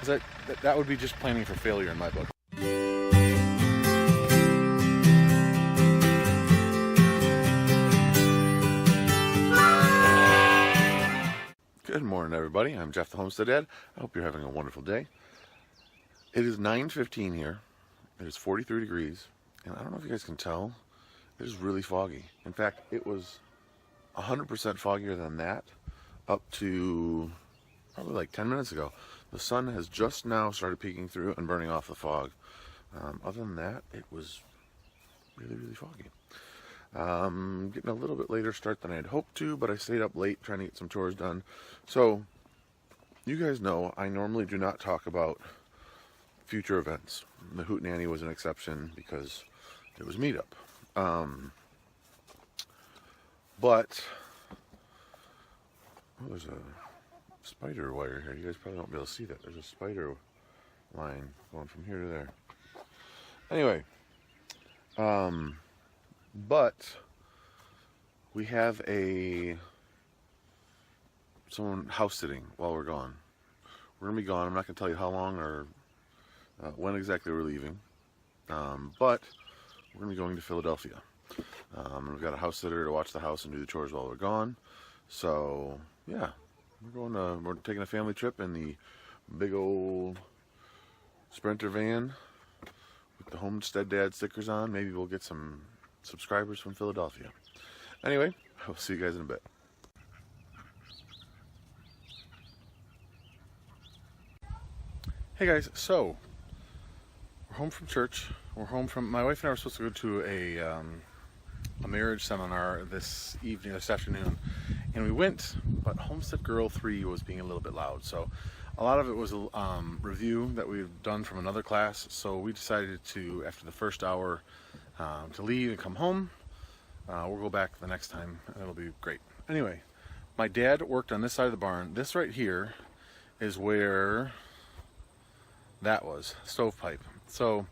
Because that would be just planning for failure in my book. Good morning, everybody. I'm Jeff the Homestead Dad. I hope you're having a wonderful day. It is 9:15 here. It is 43 degrees, and I don't know if you guys can tell, it is really foggy. In fact, it was 100% foggier than that up to probably like 10 minutes ago. The sun has just now started peeking through and burning off the fog. Other than that, it was really, really foggy. Getting a little bit later start than I had hoped to, but I stayed up late trying to get some chores done. So, you guys know I normally do not talk about future events. The Hootenanny was an exception because it was meetup. But there's a spider wire here. You guys probably won't be able to see that. There's a spider line going from here to there. Anyway, but we have someone house sitting while we're gone. We're gonna be gone. I'm not gonna tell you how long or when exactly we're leaving, but we're gonna be going to Philadelphia. We've got a house sitter to watch the house and do the chores while we're gone. So yeah, we're taking a family trip in the big old Sprinter van with the Homestead Dad stickers on. Maybe we'll get some subscribers from Philadelphia. Anyway, I'll see you guys in a bit. Hey guys, so we're home from church. My wife and I were supposed to go to a marriage seminar this afternoon, and we went, but Homestead Girl 3 was being a little bit loud, so a lot of it was a review that we've done from another class, so we decided to, after the first hour, to leave and come home. We'll go back the next time, and it'll be great. Anyway, my dad worked on this side of the barn. This right here is where that was, stovepipe. So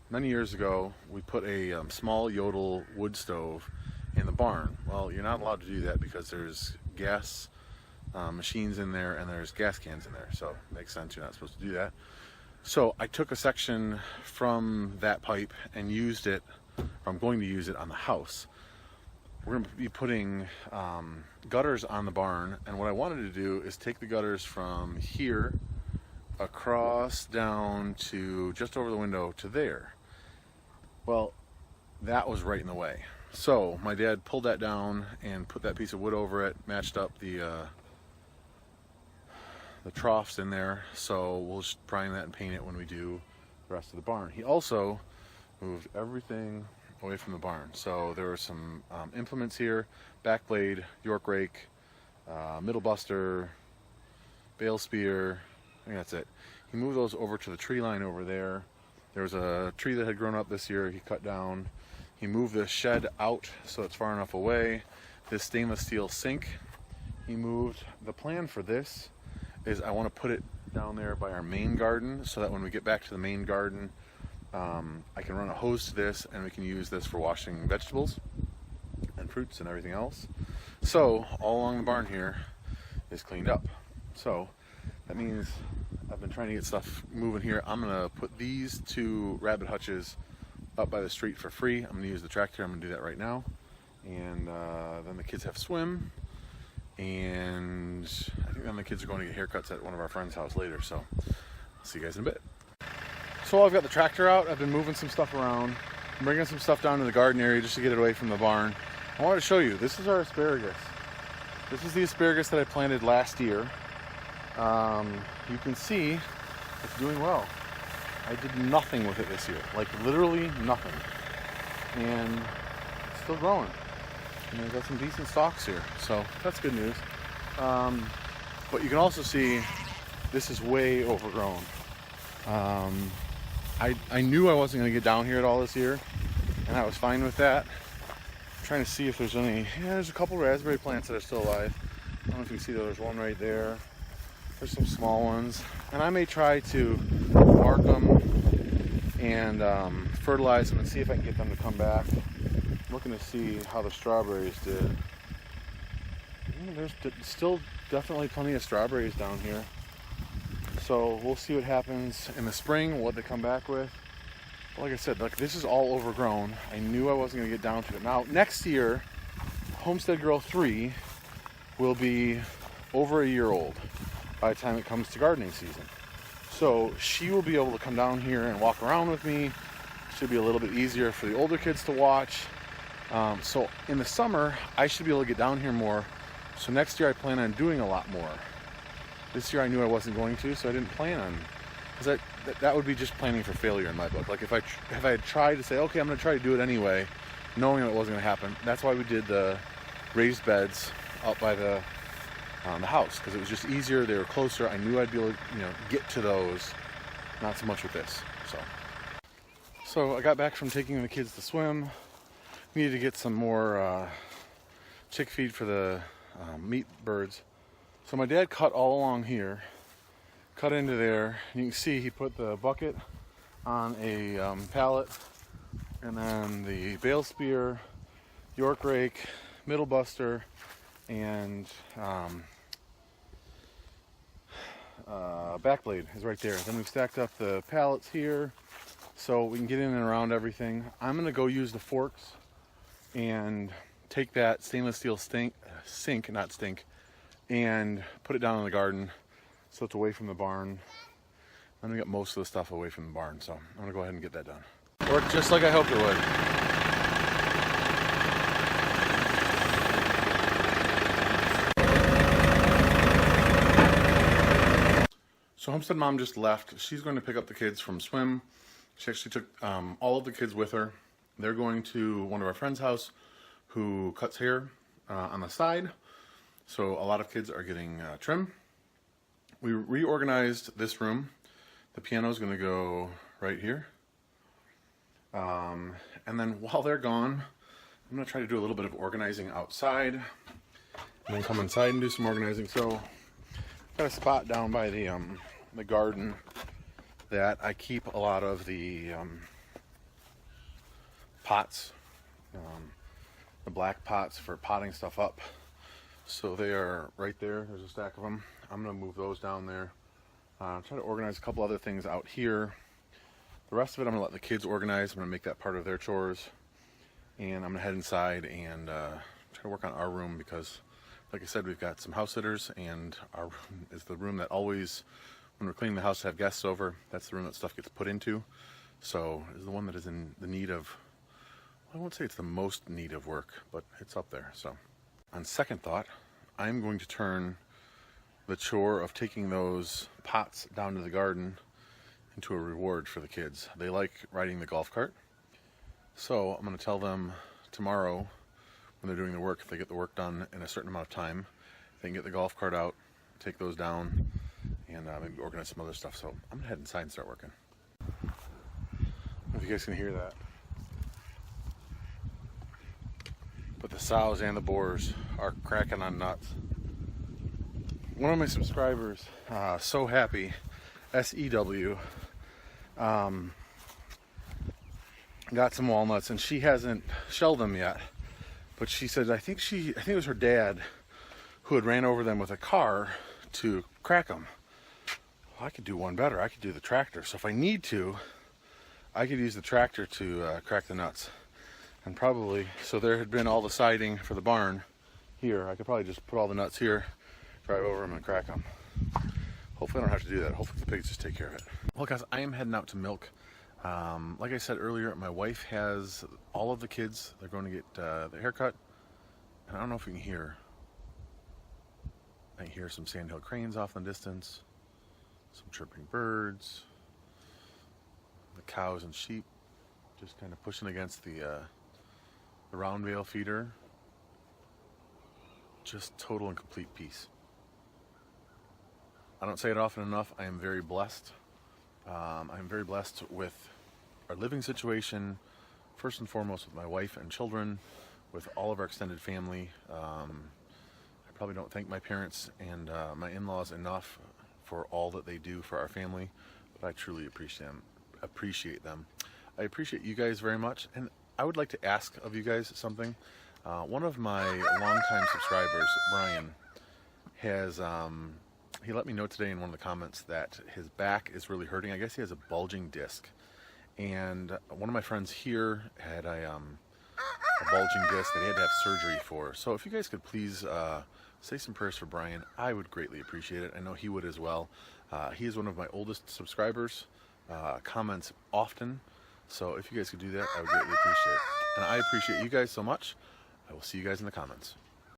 many years ago, we put a small Yodel wood stove in the barn. Well, you're not allowed to do that because there's gas machines in there and there's gas cans in there. So it makes sense, you're not supposed to do that. So I took a section from that pipe and used it, or I'm going to use it on the house. We're going to be putting gutters on the barn, and what I wanted to do is take the gutters from here across down to just over the window to there. Well, that was right in the way. So my dad pulled that down and put that piece of wood over it, matched up the troughs in there, so we'll just prime that and paint it when we do the rest of the barn. He also moved everything away from the barn. So there were some implements here: back blade, York rake, middle buster, bale spear. I think that's it. He moved those over to the tree line over there. There was a tree that had grown up this year he cut down. He moved the shed out so it's far enough away. This stainless steel sink he moved. The plan for this is I want to put it down there by our main garden so that when we get back to the main garden, I can run a hose to this and we can use this for washing vegetables and fruits and everything else. So all along the barn here is cleaned up. So that means I've been trying to get stuff moving here. I'm going to put these two rabbit hutches up by the street for free. I'm going to use the tractor. I'm going to do that right now. And then the kids have swim. And I think then the kids are going to get haircuts at one of our friends' house later. So I'll see you guys in a bit. So I've got the tractor out. I've been moving some stuff around. I'm bringing some stuff down to the garden area just to get it away from the barn. I wanted to show you. This is our asparagus. This is the asparagus that I planted last year. You can see it's doing well. I did nothing with it this year, like literally nothing, and it's still growing. And I've got some decent stalks here, so that's good news. But you can also see this is way overgrown. I knew I wasn't going to get down here at all this year, and I was fine with that. I'm trying to see if there's any. Yeah, there's a couple raspberry plants that are still alive. I don't know if you can see, there's one right there. There's some small ones, and I may try to mark them and fertilize them and see if I can get them to come back. I'm looking to see how the strawberries did. There's still definitely plenty of strawberries down here. So we'll see what happens in the spring, what they come back with. But like I said, like this is all overgrown. I knew I wasn't gonna get down to it. Now next year, Homestead Girl 3 will be over a year old by the time it comes to gardening season. So she will be able to come down here and walk around with me. Should be a little bit easier for the older kids to watch. So in the summer, I should be able to get down here more. So next year I plan on doing a lot more. This year I knew I wasn't going to, so I didn't plan on, because that would be just planning for failure in my book. Like if I had tried to say, okay, I'm going to try to do it anyway, knowing that it wasn't going to happen. That's why we did the raised beds out by the house, because it was just easier. They were closer. I knew I'd be able to, get to those. Not so much with this. So I got back from taking the kids to swim. Needed to get some more chick feed for the meat birds. So my dad cut all along here, cut into there. You can see he put the bucket on a pallet, and then the bale spear, York rake, middle buster, and back blade is right there. Then we've stacked up the pallets here so we can get in and around everything. I'm gonna go use the forks and take that stainless steel sink, and put it down in the garden so it's away from the barn. I'm gonna get most of the stuff away from the barn, so I'm gonna go ahead and get that done. Worked just like I hoped it would. So Homestead Mom just left. She's going to pick up the kids from swim. She actually took all of the kids with her. They're going to one of our friends' house who cuts hair on the side. So a lot of kids are getting trim. We reorganized this room. The piano is going to go right here. And then while they're gone, I'm going to try to do a little bit of organizing outside. And then come inside and do some organizing. So I've got a spot down by the garden that I keep a lot of the pots, the black pots for potting stuff up. So they are right there. There's a stack of them. I'm going to move those down there. Try to organize a couple other things out here. The rest of it I'm going to let the kids organize. I'm going to make that part of their chores. And I'm going to head inside and try to work on our room, because like I said, we've got some house sitters, and our room is the room that always, when we're cleaning the house to have guests over, that's the room that stuff gets put into. So it's the one that is in the need of, I won't say it's the most need of work, but it's up there. So on second thought, I'm going to turn the chore of taking those pots down to the garden into a reward for the kids. They like riding the golf cart. So I'm going to tell them tomorrow when they're doing the work, if they get the work done in a certain amount of time, they can get the golf cart out, take those down, and maybe organize some other stuff. So I'm going to head inside and start working. I don't know if you guys can hear that. But the sows and the boars are cracking on nuts. One of my subscribers, so happy, SEW, got some walnuts, and she hasn't shelled them yet. But she said, I think it was her dad who had ran over them with a car to crack them. Well, I could do one better. I could do the tractor. So if I need to, I could use the tractor to crack the nuts. And probably, so there had been all the siding for the barn here. I could probably just put all the nuts here, drive over them and crack them. Hopefully I don't have to do that. Hopefully the pigs just take care of it. Well guys, I am heading out to milk. Like I said earlier, my wife has all of the kids. They're going to get their haircut. And I don't know if you can hear. I hear some sandhill cranes off in the distance. Some chirping birds. The cows and sheep just kind of pushing against the round bale feeder. Just total and complete peace. I don't say it often enough. I am very blessed. I'm very blessed with our living situation, first and foremost with my wife and children, with all of our extended family. I probably don't thank my parents and my in-laws enough for all that they do for our family, but I truly appreciate them. I appreciate you guys very much, and I would like to ask of you guys something. One of my longtime subscribers, Brian, has he let me know today in one of the comments that his back is really hurting. I guess he has a bulging disc. And one of my friends here had a bulging disc that he had to have surgery for. So if you guys could please say some prayers for Brian, I would greatly appreciate it. I know he would as well. He is one of my oldest subscribers, comments often. So if you guys could do that, I would greatly appreciate it. And I appreciate you guys so much. I will see you guys in the comments.